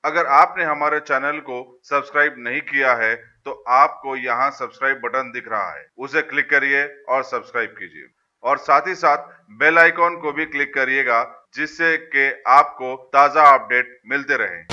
अगर आपने हमारे चैनल को सब्सक्राइब नहीं किया है तो आपको यहाँ सब्सक्राइब बटन दिख रहा है, उसे क्लिक करिए और सब्सक्राइब कीजिए और साथ ही साथ बेल आइकॉन को भी क्लिक करिएगा जिससे कि आपको ताज़ा अपडेट मिलते रहें।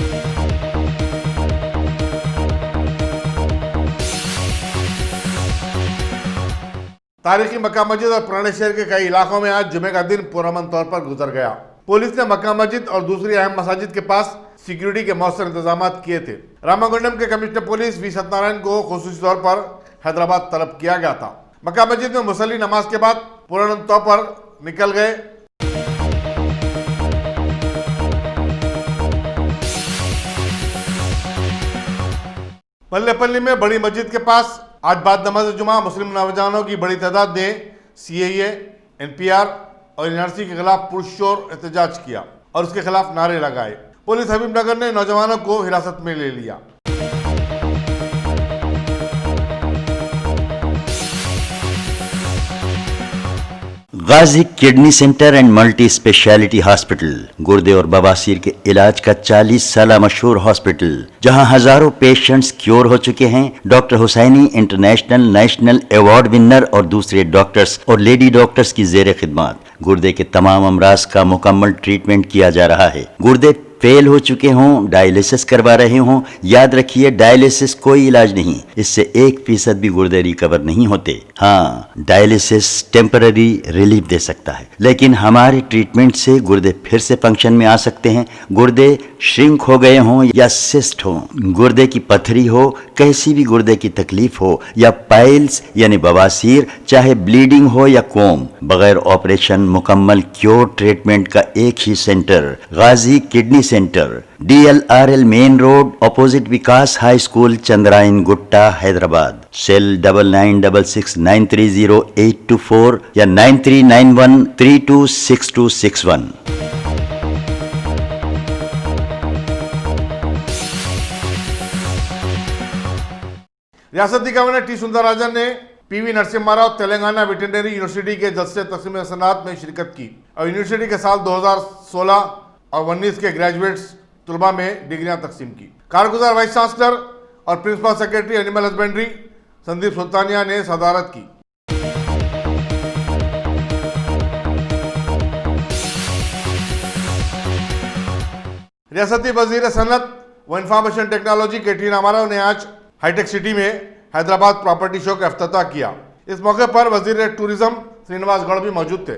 तारीखी मक्का मस्जिद और पुराने शहर के कई इलाकों में आज जुमे का दिन पुरअमन तौर पर गुजर गया। पुलिस ने मक्का मस्जिद और दूसरी अहम मसाजिद के पास सिक्योरिटी के मौसर इंतजाम किए थे। रामागुंडम के कमिश्नर पुलिस वी सत्यनारायण को खुसूसी तौर पर हैदराबाद तलब किया गया था। मक्का मस्जिद में मुसल्ली नमाज के बाद पुरअमन तौर पर निकल गए। मल्लेपल्ली में बड़ी मस्जिद के पास आज बाद नमाज जुमा मुस्लिम नौजवानों की बड़ी तादाद ने CAA, NPR और NRC के खिलाफ पुरशोर एहतजाज किया और उसके खिलाफ नारे लगाए। पुलिस हबीबनगर ने नौजवानों को हिरासत में ले लिया। Ghazi kidney centre and multi speciality hospital गुर्दे और बवासीर के इलाज का 40 साल मशहूर हॉस्पिटल, जहां हजारों पेशेंट्स क्योर हो चुके हैं। Doctor Husaini international national award winner और दूसरे डॉक्टर्स और लेडी डॉक्टर्स की जेर खिदमत गुर्दे के तमाम अमराज का मुकम्मल ट्रीटमेंट किया जा रहा है। गुर्दे फेल हो चुके हों, डायलिसिस करवा रहे हों, याद रखिए डायलिसिस कोई इलाज नहीं, इससे 1% भी गुर्दे रिकवर नहीं होते। हाँ, डायलिसिस टेम्पररी रिलीफ दे सकता है, लेकिन हमारे ट्रीटमेंट से गुर्दे फिर से फंक्शन में आ सकते हैं। गुर्दे श्रिंक हो गए हों या सिस्ट हो, गुर्दे की पथरी हो, कैसी भी गुर्दे की तकलीफ हो या पाइल्स यानी बवासीर, चाहे ब्लीडिंग हो या कोम, बगैर ऑपरेशन मुकम्मल क्योर ट्रीटमेंट का एक ही centre, Ghazi kidney centre, DLRL main road opposite Vikas high school, Chandrayan Gutta, Hyderabad. Cell 9966930824 या 9391326261। रियासती गवर्नर T. सुंदरराजन ने PV Narasimha Rao Telangana veterinary university के जलसे तकसीम सनात में शिरकत की और यूनिवर्सिटी के साल 2016 और 19 के ग्रेजुएट्स तुलबा में डिग्रियां तकसीम की। कारगुजार वाइस चांसलर और principal secretary animal husbandry Sandeep Sultania ने सदारत की। रियासती वजीर सनत व इंफॉर्मेशन टेक्नोलॉजी KT रामाराव ने आज हाईटेक सिटी में हैदराबाद प्रॉपर्टी शो का इफ्तिताह किया। इस मौके पर वजीर टूरिज्म श्रीनिवास गौड़ भी मौजूद थे।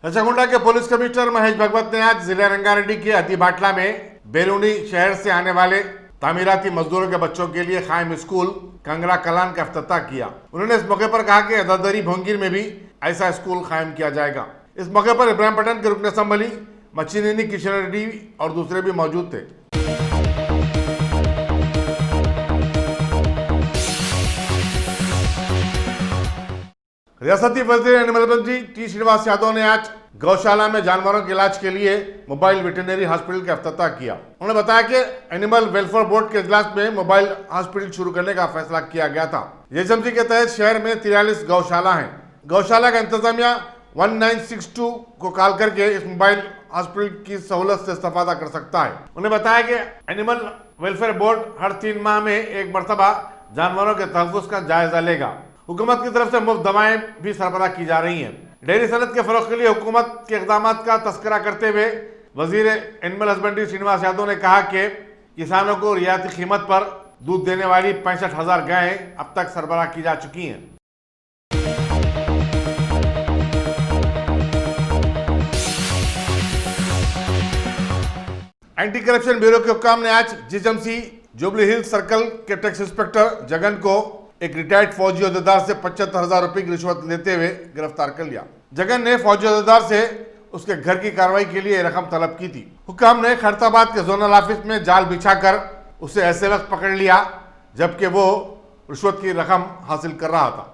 रचागुंडा के पुलिस कमिश्नर महेश भगवत ने आज जिला रंगारेड्डी के अतिबाटला में बेलूनी शहर से आने वाले तामीराती मजदूरों के बच्चों के लिए कायम स्कूल कंगला कलान का इफ्तिताह किया। उन्होंने इस मौके पर कहा कि अदादरी भोंगीर में भी ऐसा स्कूल कायम किया जाएगा। इस मौके पर इब्राहिम पठान के रुकन असम्बली मच्छीनेनी किशन रेड्डी और दूसरे भी मौजूद थे। रियासती वजीर animal husbandry T. Srinivas Yadav ने आज गौशाला में जानवरों के इलाज के लिए मोबाइल वेटरनरी हॉस्पिटल का इफ्तिताह किया। उन्होंने बताया कि एनिमल वेलफेयर बोर्ड के इजलास में मोबाइल हॉस्पिटल शुरू करने का फैसला किया गया था। JSMC के तहत शहर में 43 गौशाला हैं। गौशाला का इंतजामिया 1962 को कॉल करके इस मोबाइल हॉस्पिटल की सहूलत से इस्तेफादा कर सकता है। उन्होंने बताया कि एनिमल वेलफेयर बोर्ड हर 3 माह में एक मरतबा जानवरों के तहफ़्फ़ुज़ का जायजा लेगा। हुकूमत की तरफ से मुफ्त दवाएं भी सरबराह की जा रही हैं। डेयरी सनत के फरोग के लिए हुकूमत के इक़दाम का तस्करा करते हुए वजीर एनिमल हस्बेंड्री श्रीनिवास यादव ने कहा कि किसानों को रियायती कीमत पर दूध देने वाली 65,000 गायें अब तक सरबराह की जा चुकी हैं। एंटी करप्शन ब्यूरो के हुक्काम ने आज JSMC जुबली हिल्स सर्कल के टैक्स इंस्पेक्टर जगन को एक रिटायर्ड फौजी अहदेदार से 75,000 रुपए की रिश्वत लेते हुए गिरफ्तार कर लिया। जगन ने फौजी अहदेदार से उसके घर की कार्रवाई के लिए रकम तलब की थी। हुक्काम ने खैरताबाद के जोनल ऑफिस में जाल बिछाकर उसे ऐसे वक्त पकड़ लिया जबकि वो रिश्वत की रकम हासिल कर रहा था।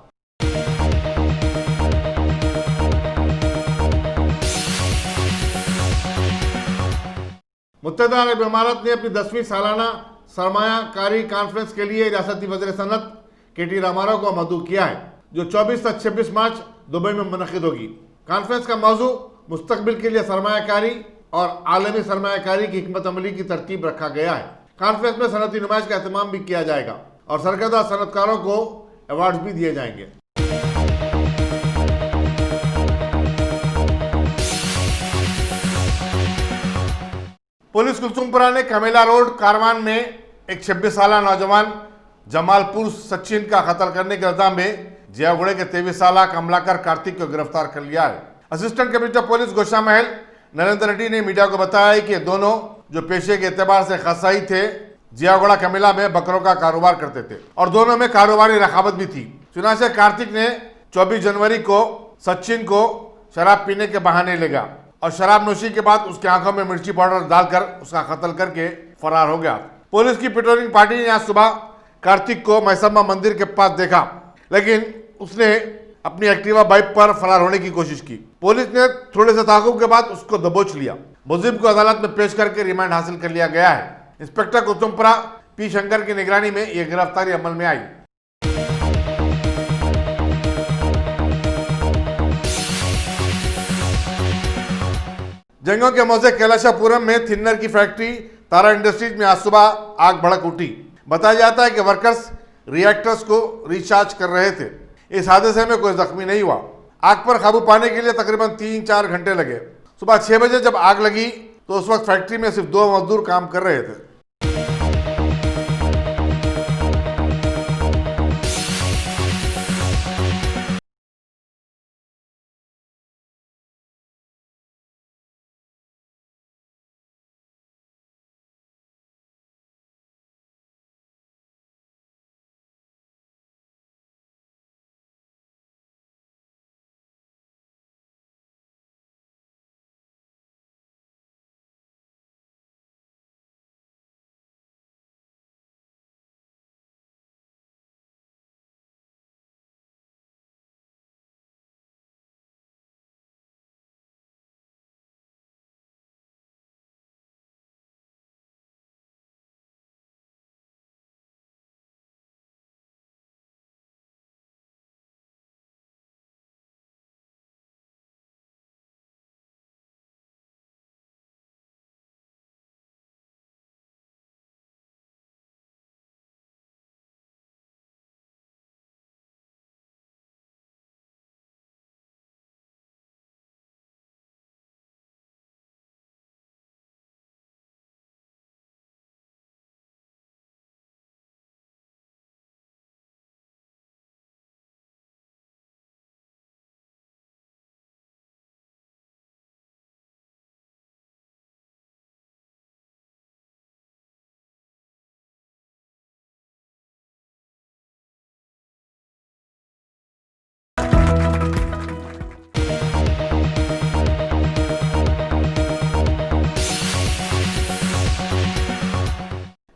मुत्तहदा अरब इमारात ने अपनी 10वीं सालाना सरमायाकारी कॉन्फ्रेंस के लिए रियासती वज़ीर सनत KT रामाराव को मदऊ किया है, जो 24 से 26 मार्च दुबई में मुनक़िद होगी। कॉन्फ्रेंस का मौजू मुस्तकबिल के लिए सरमायाकारी और आलमी सरमायाकारी की हिकमत अमली की तरतीब रखा गया है। कॉन्फ्रेंस में सनती नुमाइश का एहतमाम भी किया जाएगा और सरकर्दा सनतकारों को अवार्ड भी दिए जाएंगे। पुलिस कुलसुमपुरा ने कमेला रोड कारवान में एक 26 साल नौजवान जमालपुर सचिन का कत्ल करने के इल्जाम में जियागुड़े के 23 साल कमलाकर कार्तिक को गिरफ्तार कर लिया है। असिस्टेंट कमिश्नर पुलिस गोशा महल नरेंद्र रेड्डी ने मीडिया को बताया कि दोनों जो पेशे के एतबार से कसाई थे, जियागुड़ा कमेला में बकरों का कारोबार करते थे और दोनों में कारोबारी रखावत भी थी। चुनाचे कार्तिक ने 24 जनवरी को सचिन को शराब पीने के बहाने ले गया और शराब नोशी के बाद उसकी आंखों में मिर्ची पाउडर डालकर उसका कत्ल करके फरार हो गया। पुलिस की पेट्रोलिंग पार्टी ने आज सुबह कार्तिक को मैसम्मा मंदिर के पास देखा, लेकिन उसने अपनी एक्टिवा बाइक पर फरार होने की कोशिश की। पुलिस ने थोड़े से ताकुब के बाद उसको दबोच लिया। मुलजिम को अदालत में पेश करके रिमांड हासिल कर लिया गया है। इंस्पेक्टर कुलसुमपुरा पी शंकर की निगरानी में यह गिरफ्तारी अमल में आई। जंगों के मौजे कैलाशापुरम में थिन्नर की फैक्ट्री तारा इंडस्ट्रीज में आज सुबह आग भड़क उठी। बताया जाता है कि वर्कर्स रिएक्टर्स को रिचार्ज कर रहे थे। इस हादसे में कोई जख्मी नहीं हुआ। आग पर काबू पाने के लिए तकरीबन 3-4 घंटे लगे। सुबह 6 बजे जब आग लगी तो उस वक्त फैक्ट्री में सिर्फ 2 मजदूर काम कर रहे थे।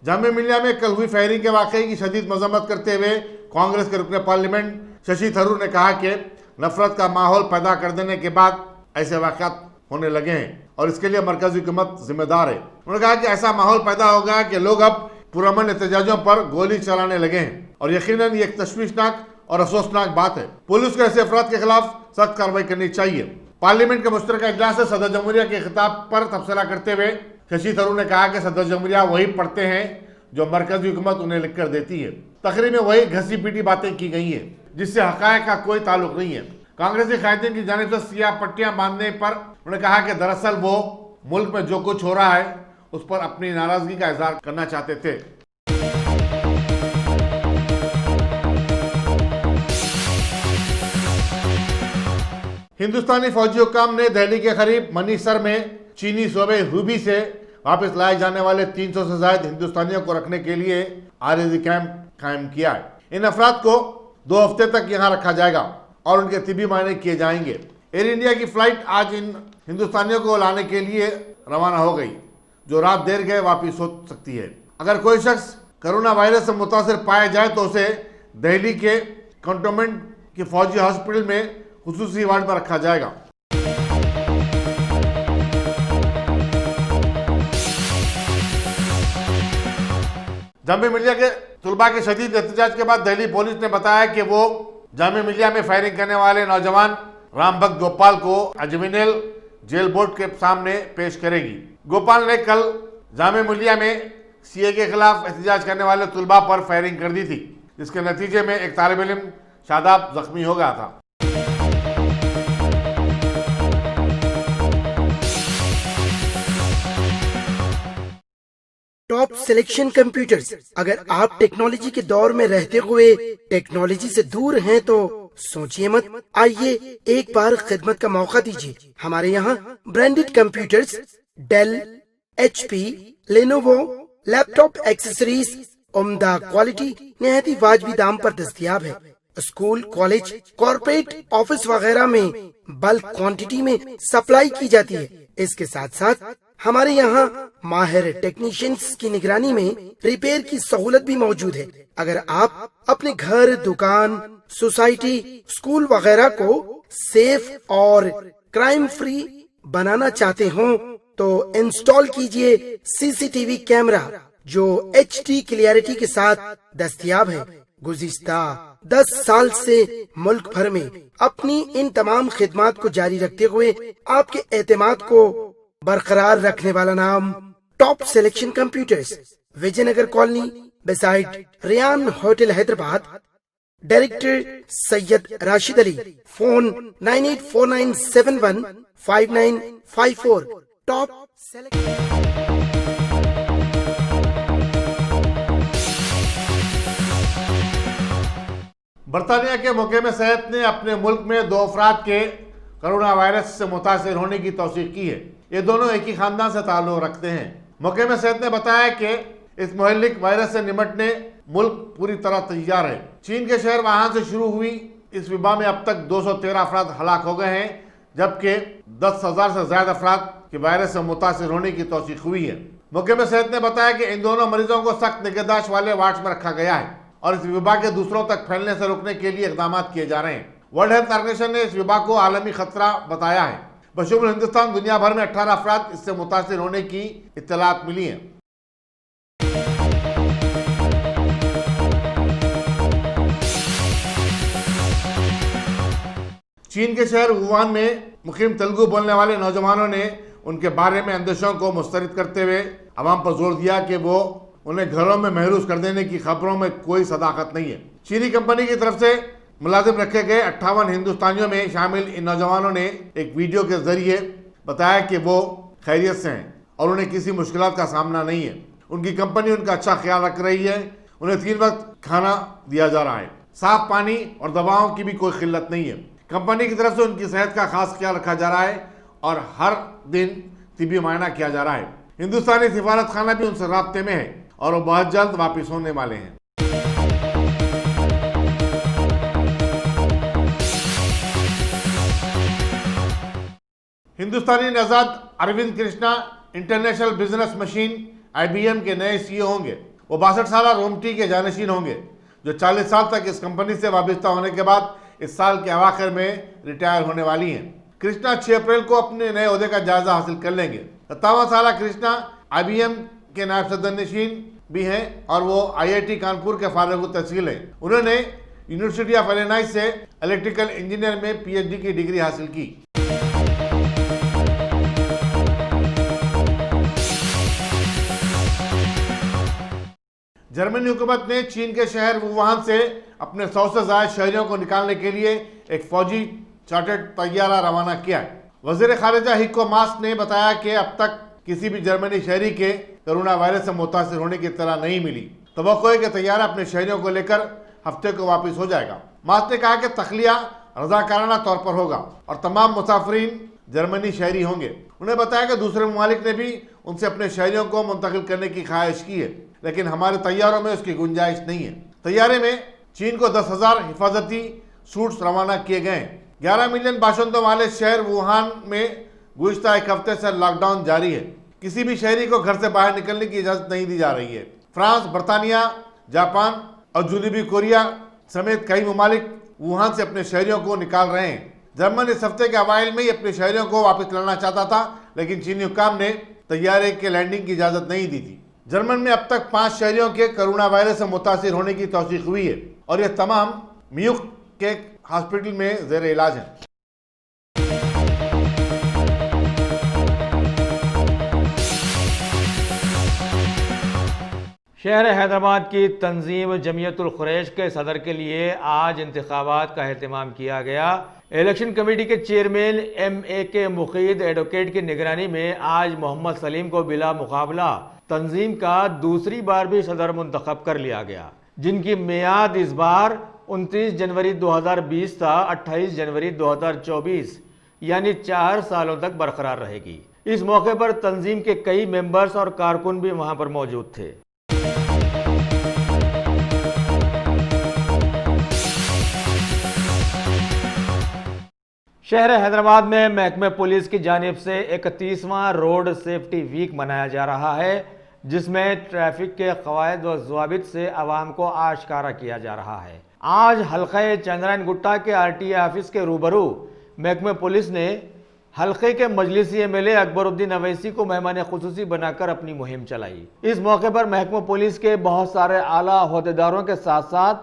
जामिया मिल्लिया में कल हुई फायरिंग के वाकये की शदीद मजम्मत करते हुए कांग्रेस के रुकने पार्लियामेंट शशि थरूर ने कहा कि नफरत का माहौल पैदा कर देने के बाद ऐसे वाक़यात होने लगे हैं और इसके लिए मरकजी हुकूमत जिम्मेदार है। उन्होंने कहा कि ऐसा माहौल पैदा हो गया कि लोग अब पुरअमन एहतजाजों पर गोली चलाने लगे हैं और यकीनन ये एक तशवीशनाक और अफसोसनाक बात है। पुलिस को ऐसे अफराद के खिलाफ सख्त कार्रवाई करनी चाहिए। पार्लियामेंट के मुश्तरका इजलास से सदर जमहूरिया के खिताब पर तबसरा करते हुए शशि थरूर ने कहा कि सदर जमहूरिया वही पढ़ते हैं जो मरकजी हुकूमत उन्हें लिख कर देती है। तकरीर में वही घसी पीटी बातें की गई हैं जिससे हक़ाइक़ का कोई ताल्लुक नहीं है। कांग्रेसी कायदीन की जानिब से सियाह पट्टियां बांधने पर उन्होंने कहा कि दरअसल वो मुल्क में जो कुछ हो रहा है उस पर अपनी नाराजगी का इजहार करना चाहते थे। हिंदुस्तानी फौजी हुकाम ने दिल्ली के करीब मनीसर में चीनी सूबे हुबी से वापस लाए जाने वाले 300 से ज्यादा हिंदुस्तानियों को रखने के लिए आरजी कैंप कायम किया है। इन अफराद को 2 हफ्ते तक यहाँ रखा जाएगा और उनके तिबी मायने किए जाएंगे। एयर इंडिया की फ्लाइट आज इन हिंदुस्तानियों को लाने के लिए रवाना हो गई, जो रात देर गए वापस हो सकती है। अगर कोई शख्स कोरोना वायरस से मुतासर पाया जाए तो उसे दिल्ली के कंटोनमेंट के फौजी हॉस्पिटल में खुसूसी वार्ड में रखा जाएगा। जामिया मिल्लिया के तुलबा के शदीद एहतजाज के बाद दिल्ली पुलिस ने बताया कि वो जामिया मिलिया में फायरिंग करने वाले नौजवान रामभक्त गोपाल को अजमिनेल जेल बोर्ड के सामने पेश करेगी। गोपाल ने कल जामिया मिलिया में सीए के खिलाफ एहतजाज करने वाले तुलबा पर फायरिंग कर दी थी, जिसके नतीजे में एक तालिब इल्म शादाब जख्मी हो गया था। Top selection computers. अगर आप टेक्नोलॉजी के दौर में रहते हुए टेक्नोलॉजी से दूर हैं तो सोचिए मत, आइए एक बार खिदमत का मौका दीजिए। हमारे यहाँ branded computers Dell, HP, Lenovo, laptop accessories उम्दा क्वालिटी निहायत ही वाजबी दाम पर दस्तयाब है। स्कूल, कॉलेज, कॉर्पोरेट, ऑफिस वगैरह में बल्क क्वांटिटी में सप्लाई की जाती है। इसके साथ साथ हमारे यहाँ माहिर टेक्नीशियंस की निगरानी में रिपेयर की सहूलत भी मौजूद है। अगर आप अपने घर, दुकान, सोसाइटी, स्कूल वगैरह को सेफ और क्राइम फ्री बनाना चाहते हो तो इंस्टॉल कीजिए CCTV कैमरा जो HD क्लियरिटी के साथ दस्तयाब है। गुज़िश्ता 10 साल से मुल्क भर में अपनी इन तमाम खिदमात को जारी रखते हुए आपके एतमाद को बरकरार रखने वाला नाम top selection computers, Vijayanagar colony beside Riyan hotel Hyderabad. Director Syed Rashid Ali. Phone 9849715954। Top बरतानिया के मुहकमे सेहत ने अपने मुल्क में 2 अफराद के कोरोना वायरस से मुतासिर होने की तौसीक की है। ये दोनों एक ही खानदान से ताल्लुक रखते हैं। मुहकमे सेहत ने बताया कि इस मुहल्लिक वायरस से निपटने मुल्क पूरी तरह तैयार है। चीन के शहर वुहान से शुरू हुई इस वबा में अब तक 213 अफराद हलाक हो गए हैं, जबकि 10,000 से ज्यादा अफराद के वायरस से मुतासिर होने की तौसीक हुई है। मुहकमे सेहत ने बताया कि इन दोनों मरीजों को सख्त निगहदाश्त वाले वार्ड में रखा गया है और इस वबा के दूसरों तक फैलने से रोकने के लिए इकदाम किए जा रहे हैं। वर्ल्ड हेल्थ ऑर्गेनाइजेशन ने इस वबा को आलमी खतरा बताया है। बशुमूल हिंदुस्तान दुनिया भर में 18 अफराद इससे मुतासिर होने की इत्तलात मिली है। चीन के शहर वुहान में मुकीम तेलुगु बोलने वाले नौजवानों ने उनके बारे में अंदेशों को मुस्तरद करते हुए अवाम पर जोर दिया कि वो उन्हें घरों में महरूज कर देने की खबरों में कोई सदाकत नहीं है। चीनी कंपनी की तरफ से मुलाजिम रखे गए 58 हिंदुस्तानियों में शामिल इन नौजवानों ने एक वीडियो के जरिए बताया कि वो खैरियत से हैं और उन्हें किसी मुश्किल का सामना नहीं है। उनकी कंपनी उनका अच्छा ख्याल रख रही है। उन्हें 3 वक्त खाना दिया जा रहा है। साफ पानी और दवाओं की भी कोई किल्लत नहीं है। कंपनी की तरफ से उनकी सेहत का खास ख्याल रखा जा रहा है और हर दिन तिबी मुआयना किया जा रहा है। हिंदुस्तानी सिफारत खाना भी उनसे राब्ते में है और वो बहुत जल्द वापस होने वाले हैं। हिंदुस्तानी नजाद Arvind Krishna international business machine IBM के नए CEO होंगे। वो 62 साल रोमटी के जानशीन होंगे जो 40 साल तक इस कंपनी से वाबस्ता होने के बाद इस साल के अवाखिर में रिटायर होने वाली हैं। कृष्णा 6 अप्रैल को अपने नए ओहदे का जायजा हासिल कर लेंगे। 57 साल कृष्णा IBM के नायब सदर नशीन भी हैं और वो IIT कानपुर के फारिग तहसील हैं। उन्होंने यूनिवर्सिटी ऑफ इलिनॉइस से इलेक्ट्रिकल इंजीनियर में PhD की डिग्री हासिल की। जर्मनी हुकूमत ने चीन के शहर वुहान से अपने 100 से ज्यादा शहरियों को निकालने के लिए एक फौजी चार्टर्ड तैयारा रवाना किया है। वजीर खारिजा हिको मास ने बताया कि अब तक किसी भी जर्मनी शहरी के कोरोना वायरस से मुतासिर होने की इत्तला नहीं मिली। तवक्को है कि तैयारा अपने शहरियों को लेकर हफ्ते को वापस हो जाएगा। मास ने कहा कि तखलिया रजाकाराना तौर पर होगा और तमाम मुसाफरीन जर्मनी शहरी होंगे। उन्हें बताया कि दूसरे ममालिक ने भी उनसे अपने शहरियों को मुंतकिल करने की ख्वाहिश की है, लेकिन हमारे तैयारों में उसकी गुंजाइश नहीं है। तैयारे में चीन को 10,000 हिफाजती सूट्स रवाना किए गए हैं। 11 मिलियन बाशिंदों वाले शहर वुहान में गुज़िश्ता एक हफ्ते से लॉकडाउन जारी है। किसी भी शहरी को घर से बाहर निकलने की इजाज़त नहीं दी जा रही है। फ्रांस, बरतानिया, जापान और जनूबी कोरिया समेत कई ममालिक वुहान से अपने शहरियों को निकाल रहे हैं। जर्मन इस हफ्ते के अवाइल में ही अपने शहरियों को वापस लाना चाहता था, लेकिन चीनी हुकाम ने तैयारे के लैंडिंग की इजाज़त नहीं दी थी। जर्मन में अब तक 5 शहरियों के कोरोना वायरस से मुतासिर होने की तौसीक हुई है और ये तमाम म्यूक के हॉस्पिटल में जेर इलाज हैं। शहर हैदराबाद की तंजीम जमीयतुल खुरैश के सदर के लिए आज इंतखाबात का एहतमाम किया गया। इलेक्शन कमेटी के चेयरमैन MA के मुखीद एडवोकेट की निगरानी में आज मोहम्मद सलीम को बिला मुकाबला तंजीम का दूसरी बार भी सदर मुंतखब कर लिया गया, जिनकी मियाद इस बार 29 जनवरी 2020 था 28 जनवरी 2024 यानी 4 सालों तक बरकरार रहेगी। इस मौके पर तंजीम के कई मेंबर्स और कारकुन भी वहां पर मौजूद थे। शहर हैदराबाद में महकमे पुलिस की जानिब से 31वां रोड सेफ्टी वीक मनाया जा रहा है, जिसमें ट्रैफिक के क़वायद व ज़वाबित से आवाम को आश्कारा किया जा रहा है। आज हल्के चंद्रायन गुट्टा के RTA ऑफिस के रूबरू महकमे पुलिस ने हल्के के मजलिसी MLA अकबरुद्दीन अवैसी को मेहमान खुसूसी बनाकर अपनी मुहिम चलाई। इस मौके पर महकमा पुलिस के बहुत सारे आला अहदेदारों के साथ साथ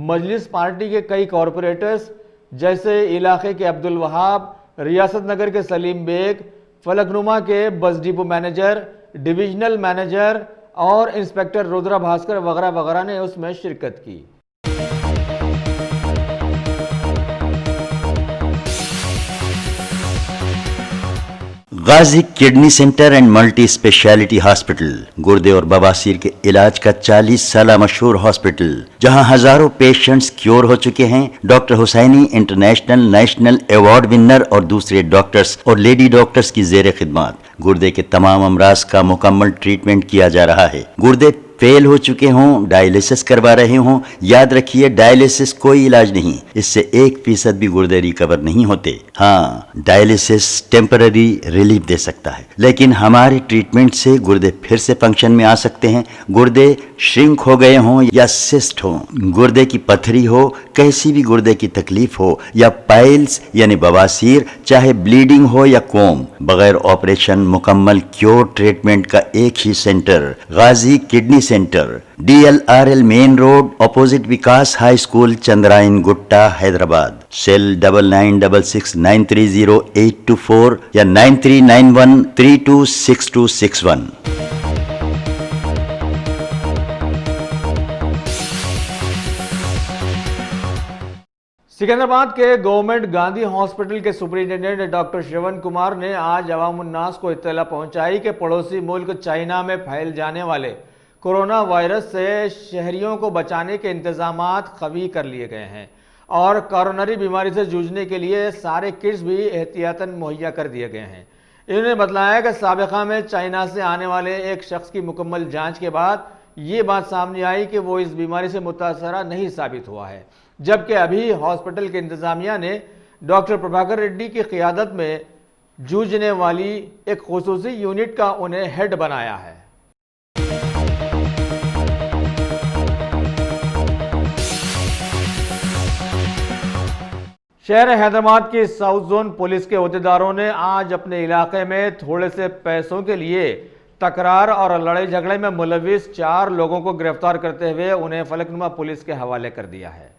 मजलिस पार्टी के कई कॉरपोरेटर्स जैसे इलाके के अब्दुल वहाब, रियासत नगर के सलीम बेग, फलकनुमा के bus depot manager, divisional manager और इंस्पेक्टर रुद्रा भास्कर वगैरह वगैरह ने उसमें शिरकत की। Ghazi kidney centre and multi speciality hospital गुर्दे और बवासीर के इलाज का 40 साल मशहूर हॉस्पिटल, जहां हजारों पेशेंट्स क्योर हो चुके हैं। Doctor Husaini international national award winner और दूसरे डॉक्टर्स और लेडी डॉक्टर्स की जेर खिदमत गुर्दे के तमाम अमराज का मुकम्मल ट्रीटमेंट किया जा रहा है। गुर्दे फेल हो चुके हों, डायलिसिस करवा रहे हों, याद रखिए डायलिसिस कोई इलाज नहीं, इससे 1% भी गुर्दे रिकवर नहीं होते। हाँ, डायलिसिस टेम्पररी रिलीफ दे सकता है, लेकिन हमारे ट्रीटमेंट से गुर्दे फिर से फंक्शन में आ सकते हैं। गुर्दे श्रिंक हो गए हों या सिस्ट हो, गुर्दे की पथरी हो, कैसी भी गुर्दे की तकलीफ हो या पाइल्स यानी बवासीर, चाहे ब्लीडिंग हो या कोम, बगैर ऑपरेशन मुकम्मल क्योर ट्रीटमेंट का एक ही centre Ghazi kidney centre, DLRL main road opposite Vikas high school, Chandrayan Gutta, Hyderabad. Cell 9966930824 या 9391326261। सिकंदराबाद के गवर्नमेंट गांधी हॉस्पिटल के सुपरिटेंडेंट डॉक्टर श्रवण कुमार ने आज अवामुन्नास को इत्तला पहुंचाई कि पड़ोसी मुल्क चाइना में फैल जाने वाले कोरोना वायरस से शहरियों को बचाने के इंतजामात क़वी कर लिए गए हैं और कोरोनरी बीमारी से जूझने के लिए सारे किट्स भी एहतियातन मुहैया कर दिए गए हैं। इन्होंने बतलाया कि साबिक़ा में चाइना से आने वाले एक शख्स की मुकम्मल जांच के बाद ये बात सामने आई कि वो इस बीमारी से मुतासरा नहीं साबित हुआ है, जबकि अभी हॉस्पिटल के इंतज़ामिया ने डॉक्टर प्रभाकर रेड्डी की क़ियादत में जूझने वाली एक खुसूसी यूनिट का उन्हें हेड बनाया है। शहर हैदराबाद की साउथ जोन पुलिस के अहदेदारों ने आज अपने इलाके में थोड़े से पैसों के लिए तकरार और लड़ाई झगड़े में मुलविस 4 लोगों को गिरफ्तार करते हुए उन्हें फलकनुमा पुलिस के हवाले कर दिया है।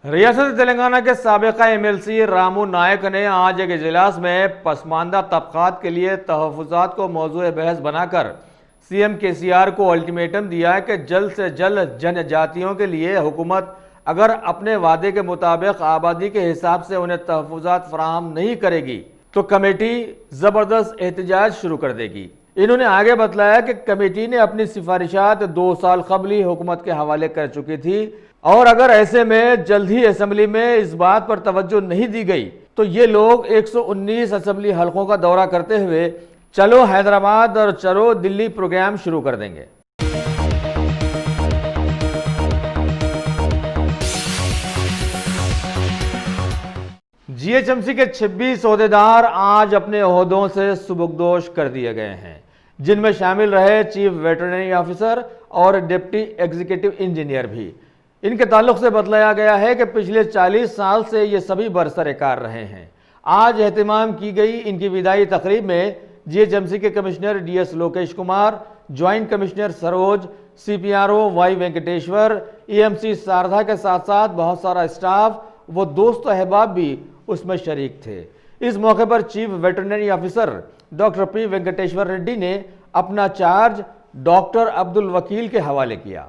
रियासत तेलंगाना के साबिका MLC रामू नायक ने आज एक इजलास में पसमानदा तबकात के लिए तहफ़्फ़ुज़ात को मौज़ूए बहस बनाकर CM KCR को अल्टीमेटम दिया है कि जल्द से जल्द जनजातियों के लिए हुकूमत अगर अपने वादे के मुताबिक आबादी के हिसाब से उन्हें तहफ़्फ़ुज़ात फराहम नहीं करेगी तो कमेटी ज़बरदस्त एहतजाज शुरू कर देगी। इन्होंने आगे बतलाया कि कमेटी ने अपनी सिफारिशात 2 साल कबल ही हुकूमत के हवाले कर चुकी थी और अगर ऐसे में जल्द ही असेंबली में इस बात पर तवज्जो नहीं दी गई तो ये लोग 119 असेंबली हलकों का दौरा करते हुए चलो हैदराबाद और चलो दिल्ली प्रोग्राम शुरू कर देंगे। GHMC के 26 ओहदेदार आज अपने ओहदों से सुबुकदोश कर दिए गए हैं, जिनमें शामिल रहे चीफ वेटरनरी ऑफिसर और डिप्टी एग्जीक्यूटिव इंजीनियर भी। इनके ताल्लुक से बतलाया गया है कि पिछले 40 साल से ये सभी बरसर कार रहे हैं। आज एहतमाम की गई इनकी विदाई तकरीब में जीएचएमसी के commissioner DS Lokesh Kumar, joint commissioner Saroj, CPRO Y Venkateshwar, EMC Sharada के साथ साथ बहुत सारा स्टाफ व दोस्त अहबाब भी उसमें शरीक थे। इस मौके पर chief veterinary officer doctor P Venkateshwar Reddy ने अपना चार्ज डॉक्टर अब्दुल वकील के हवाले किया।